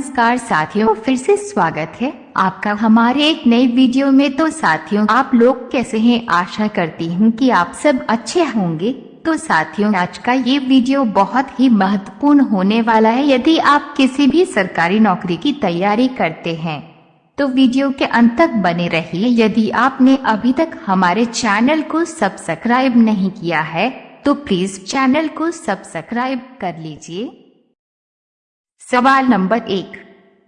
नमस्कार साथियों, फिर से स्वागत है आपका हमारे एक नए वीडियो में। तो साथियों, आप लोग कैसे हैं? आशा करती हूँ कि आप सब अच्छे होंगे। तो साथियों, आज का ये वीडियो बहुत ही महत्वपूर्ण होने वाला है। यदि आप किसी भी सरकारी नौकरी की तैयारी करते हैं तो वीडियो के अंत तक बने रहिए। यदि आपने अभी तक हमारे चैनल को सब्सक्राइब नहीं किया है तो प्लीज चैनल को सब्सक्राइब कर लीजिए। सवाल नंबर 1,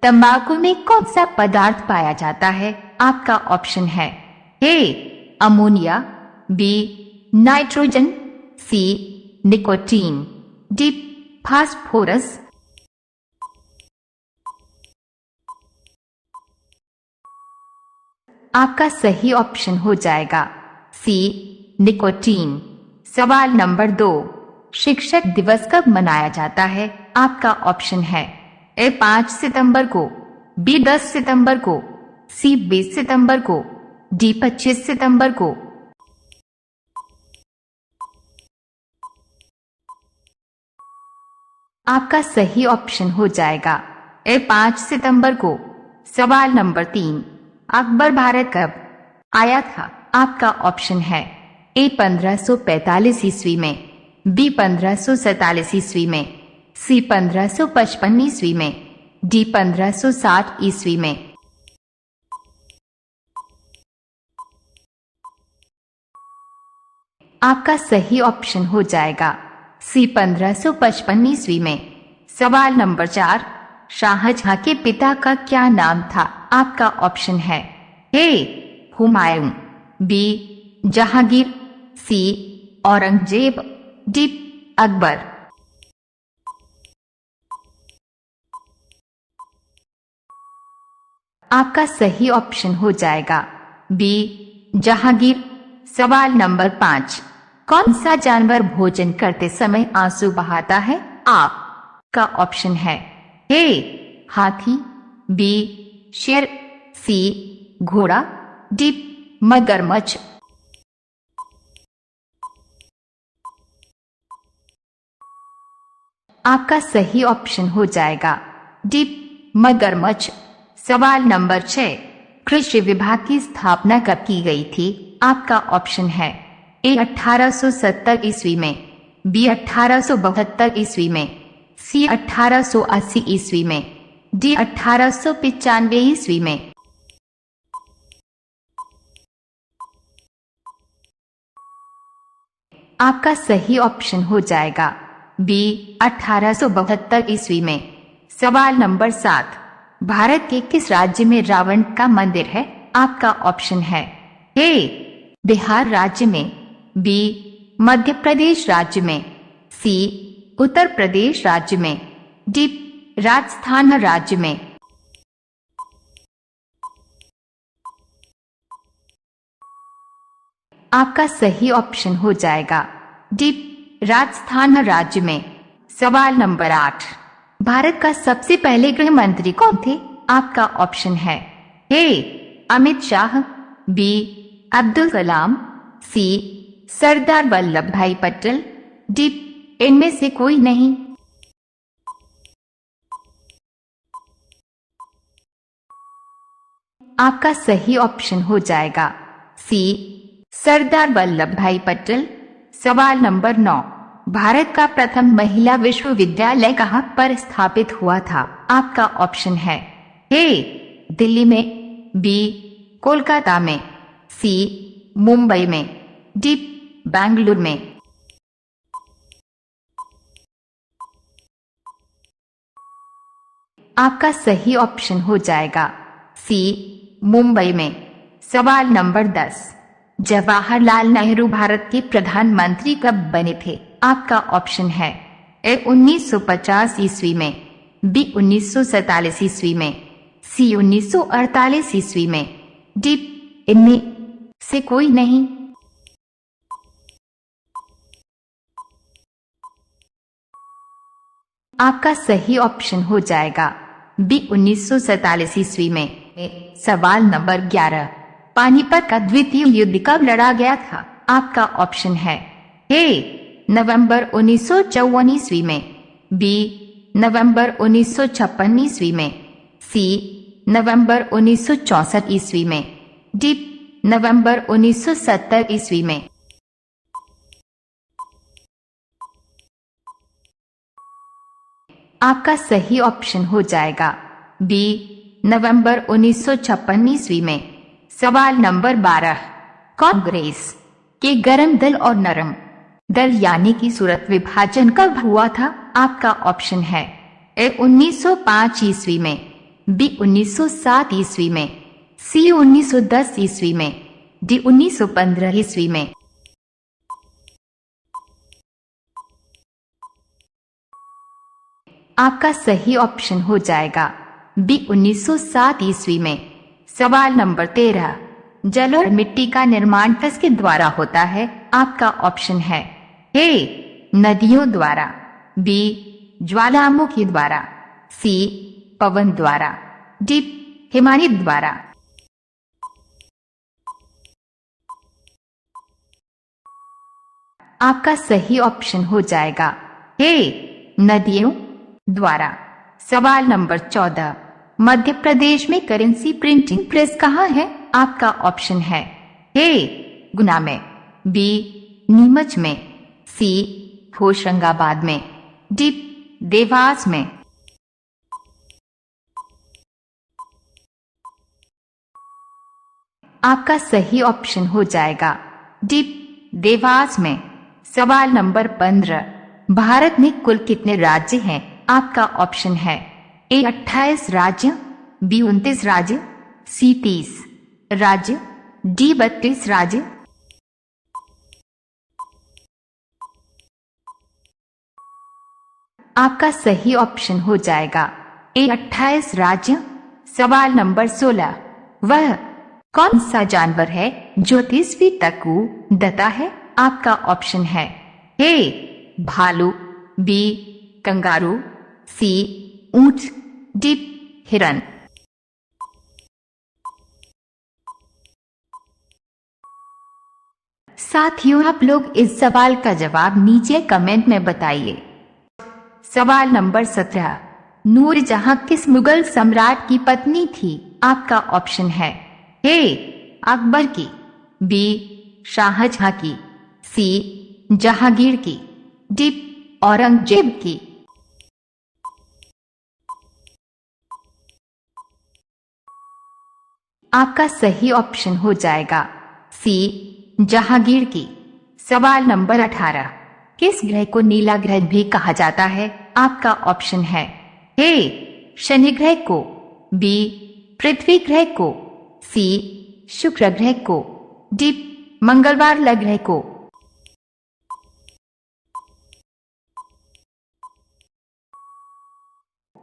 तंबाकू में कौन सा पदार्थ पाया जाता है? आपका ऑप्शन है A ammonia, B nitrogen, C nicotine, D phosphorus. आपका सही ऑप्शन हो जाएगा सी निकोटीन। सवाल नंबर 2, शिक्षक दिवस कब मनाया जाता है? आपका ऑप्शन है ए 5 सितंबर को, बी 10 सितंबर को, सी 20 सितंबर को, डी 25 सितंबर को। आपका सही ऑप्शन हो जाएगा ए 5 सितंबर को। सवाल नंबर 3, अकबर भारत कब आया था? आपका ऑप्शन है ए 1545 ईस्वी में, बी 1547 ईस्वी में, सी 1555 ईस्वी में, डी 1560 ईस्वी में। आपका सही ऑप्शन हो जाएगा सी 1555 ईस्वी में। सवाल नंबर 4, शाहजहां के पिता का क्या नाम था? आपका ऑप्शन है ए हुमायूं, बी जहांगीर, सी औरंगजेब, डी अकबर। आपका सही ऑप्शन हो जाएगा बी जहांगीर। सवाल नंबर 5, कौन सा जानवर भोजन करते समय आंसू बहाता है? आपका ऑप्शन है ए हाथी, बी शेर, सी घोड़ा, डी मगरमच्छ। आपका सही ऑप्शन हो जाएगा डी मगरमच्छ। सवाल नंबर 6, कृषि विभाग की स्थापना कब की गई थी? आपका ऑप्शन है ए 1870 ईस्वी में, बी 1872 ईस्वी में, सी 1880 ईस्वी में, डी 1895 ईस्वी में। आपका सही ऑप्शन हो जाएगा बी 1872 ईस्वी में। सवाल नंबर 7, भारत के किस राज्य में रावण का मंदिर है? आपका ऑप्शन है ए बिहार राज्य में, बी मध्य प्रदेश राज्य में, सी उत्तर प्रदेश राज्य में, डी राजस्थान राज्य में। आपका सही ऑप्शन हो जाएगा डी राजस्थान राज्य में। सवाल नंबर 8, भारत का सबसे पहले गृह मंत्री कौन थे? आपका ऑप्शन है ए अमित शाह, बी अब्दुल कलाम, सी सरदार वल्लभ भाई पटेल, डी इनमें से कोई नहीं। आपका सही ऑप्शन हो जाएगा सी सरदार वल्लभ भाई पटेल। सवाल नंबर 9, भारत का प्रथम महिला विश्वविद्यालय कहाँ पर स्थापित हुआ था? आपका ऑप्शन है ए दिल्ली में, बी कोलकाता में, सी मुंबई में, डी बेंगलुरु में। आपका सही ऑप्शन हो जाएगा सी मुंबई में। सवाल नंबर 10, जवाहरलाल नेहरू भारत के प्रधानमंत्री कब बने थे? आपका ऑप्शन है ए 1950 ईस्वी में, बी 1947 ईस्वी में, सी 1948 ईस्वी में, डी इनमें से कोई नहीं। आपका सही ऑप्शन हो जाएगा बी 1947 ईस्वी में। सवाल नंबर 11, पानीपत का द्वितीय युद्ध कब लड़ा गया था? आपका ऑप्शन है ए नवंबर 1954 ईस्वी में, बी नवंबर 1956 ईस्वी में, सी नवंबर 1964 ईस्वी में, डी नवंबर 1970 ईस्वी में। आपका सही ऑप्शन हो जाएगा बी नवंबर 1956 ईस्वी में। सवाल नंबर 12, कांग्रेस के गरम दल और नरम दल यानी कि सूरत विभाजन कब हुआ था? आपका ऑप्शन है ए 1905 ईस्वी में, बी 1907 ईस्वी में, सी 1910 ईस्वी में, डी 1915 ईस्वी में। आपका सही ऑप्शन हो जाएगा बी 1907 ईस्वी में। सवाल नंबर 13, जल और मिट्टी का निर्माण किसके द्वारा होता है? आपका ऑप्शन है ए नदियों द्वारा, बी ज्वालामुखी द्वारा, सी पवन द्वारा, डी हिमानी द्वारा। आपका सही ऑप्शन हो जाएगा ए नदियों द्वारा। सवाल नंबर 14, मध्य प्रदेश में करेंसी प्रिंटिंग प्रेस कहाँ है? आपका ऑप्शन है ए गुना में, बी नीमच में, सी होशंगाबाद में, डी देवास में। आपका सही ऑप्शन हो जाएगा डी देवास में। सवाल नंबर 15, भारत में कुल कितने राज्य हैं? आपका ऑप्शन है ए 28 राज्य, बी 29 राज्य, सी 30 राज्य, डी 32 राज्य। आपका सही ऑप्शन हो जाएगा ए 28 राज्य। सवाल नंबर 16, वह कौन सा जानवर है जो 30वीं तक उड़ता है? आपका ऑप्शन है ए भालू, बी कंगारू, सी ऊंट, डी हिरन। साथियों, आप लोग इस सवाल का जवाब नीचे कमेंट में बताइए। सवाल नंबर 17, नूरजहां किस मुगल सम्राट की पत्नी थी? आपका ऑप्शन है ए अकबर की, बी शाहजहां की, सी जहांगीर की, डी औरंगजेब की। आपका सही ऑप्शन हो जाएगा सी जहांगीर की। सवाल नंबर 18, किस ग्रह को नीला ग्रह भी कहा जाता है? आपका ऑप्शन है ए शनि ग्रह को, बी पृथ्वी ग्रह को, सी शुक्र ग्रह को, डी मंगलवार ग्रह को।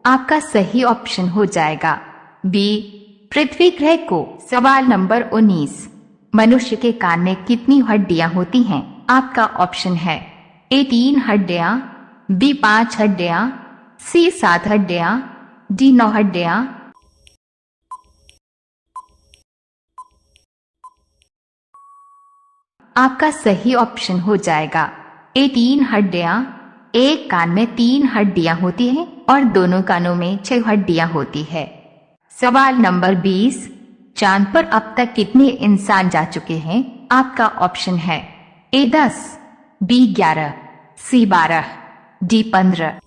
आपका सही ऑप्शन हो जाएगा बी पृथ्वी ग्रह को। सवाल नंबर 19, मनुष्य के कान में कितनी हड्डियां होती हैं? आपका ऑप्शन है ए 3 हड्डियां, बी 5 हड्डियां, सी 7 हड्डियां, डी 9 हड्डियां। आपका सही ऑप्शन हो जाएगा ए 3 हड्डियां। एक कान में 3 हड्डियां होती हैं और दोनों कानों में 6 हड्डियां होती है। सवाल नंबर 20, चांद पर अब तक कितने इंसान जा चुके हैं? आपका ऑप्शन है ए 10, बी 11, सी 12, डी 15।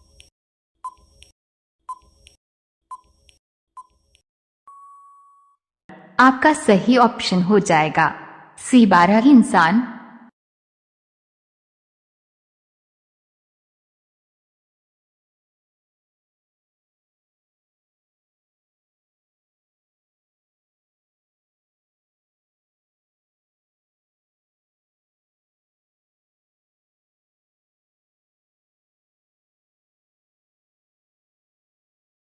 आपका सही ऑप्शन हो जाएगा सी 12 इंसान।